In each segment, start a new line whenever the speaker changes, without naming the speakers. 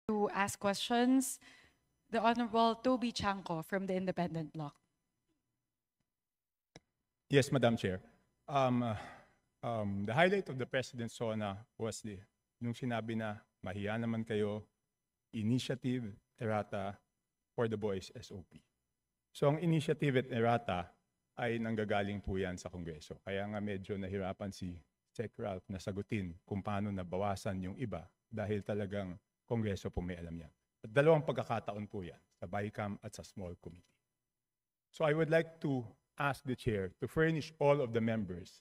To ask questions, the Honorable Toby Chanco from the Independent Bloc.
Yes, Madam Chair. The highlight of the President's SONA was nung sinabi na mahiya naman kayo, initiative, errata, for the boys SOP. So ang initiative at errata ay nanggagaling po yan sa Kongreso. Kaya nga medyo nahirapan si Sec. Ralph na sagutin kung paano nabawasan yung iba dahil talagang Kongreso po may alam yan. At dalawang pagkakataon po yan, sa BICAM at sa small committee. So I would like to ask the chair to furnish all of the members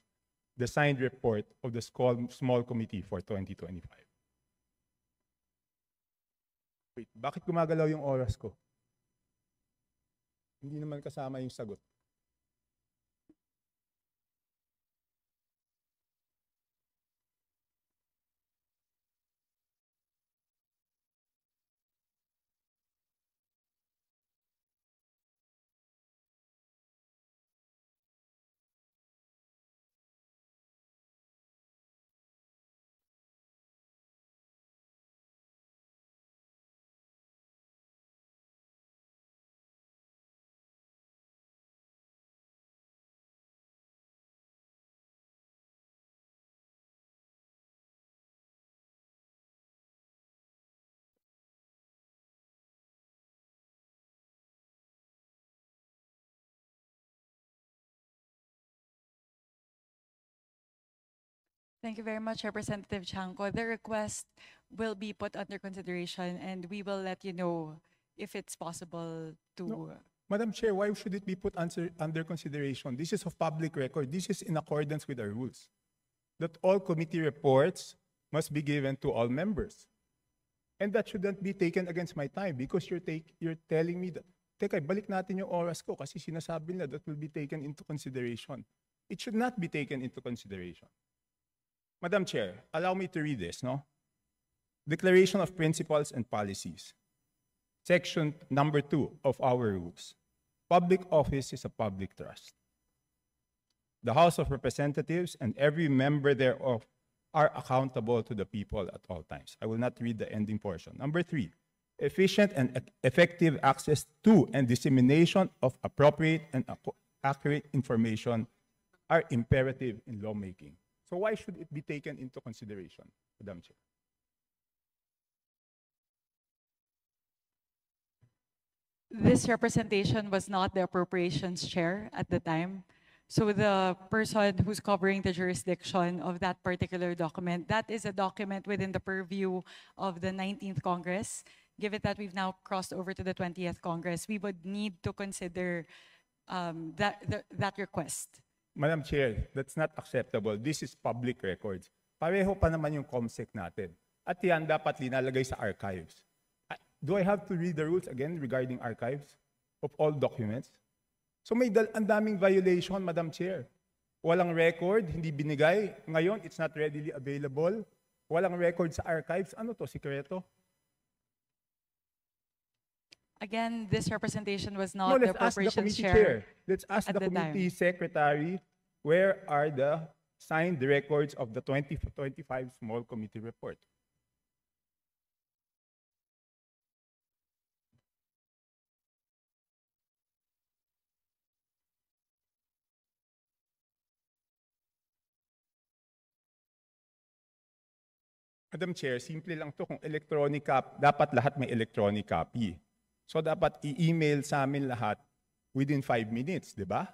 the signed report of the small committee for 2025. Wait, bakit gumagalaw yung oras ko? Hindi naman kasama yung sagot.
Thank you very much, Representative Chanco. The request will be put under consideration and we will let you know if it's possible to...
No. Madam Chair, why should it be put under consideration? This is of public record. This is in accordance with our rules. That all committee reports must be given to all members. And that shouldn't be taken against my time because you're telling me that, teka, balik natin yung oras ko kasi sinasabi na that will be taken into consideration. It should not be taken into consideration. Madam Chair, allow me to read this, no? Declaration of Principles and Policies. Section number 2 of our rules. Public office is a public trust. The House of Representatives and every member thereof are accountable to the people at all times. I will not read the ending portion. Number 3, efficient and effective access to and dissemination of appropriate and accurate information are imperative in lawmaking. So why should it be taken into consideration, Madam Chair?
This representation was not the appropriations chair at the time. So the person who's covering the jurisdiction of that particular document, that is a document within the purview of the 19th Congress. Given that we've now crossed over to the 20th Congress, we would need to consider that request.
Madam Chair, that's not acceptable. This is public records. Pareho pa naman yung COMSEC natin. At yan dapat linalagay sa archives. Do I have to read the rules again regarding archives of all documents? So may ang daming violation, Madam Chair. Walang record, hindi binigay. Ngayon, it's not readily available. Walang record sa archives. Ano to, sikreto?
Again, this representation was not the appropriations
chair. Let's ask the committee secretary, where are the signed records of the 2025 small committee report? Madam Chair, simple lang to. Kung electronic copy, dapat lahat may electronic copy. So dapat i-email sa amin lahat within 5 minutes, di ba?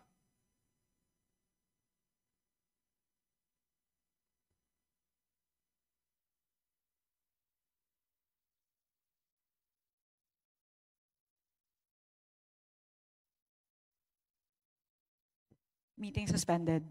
Meeting suspended.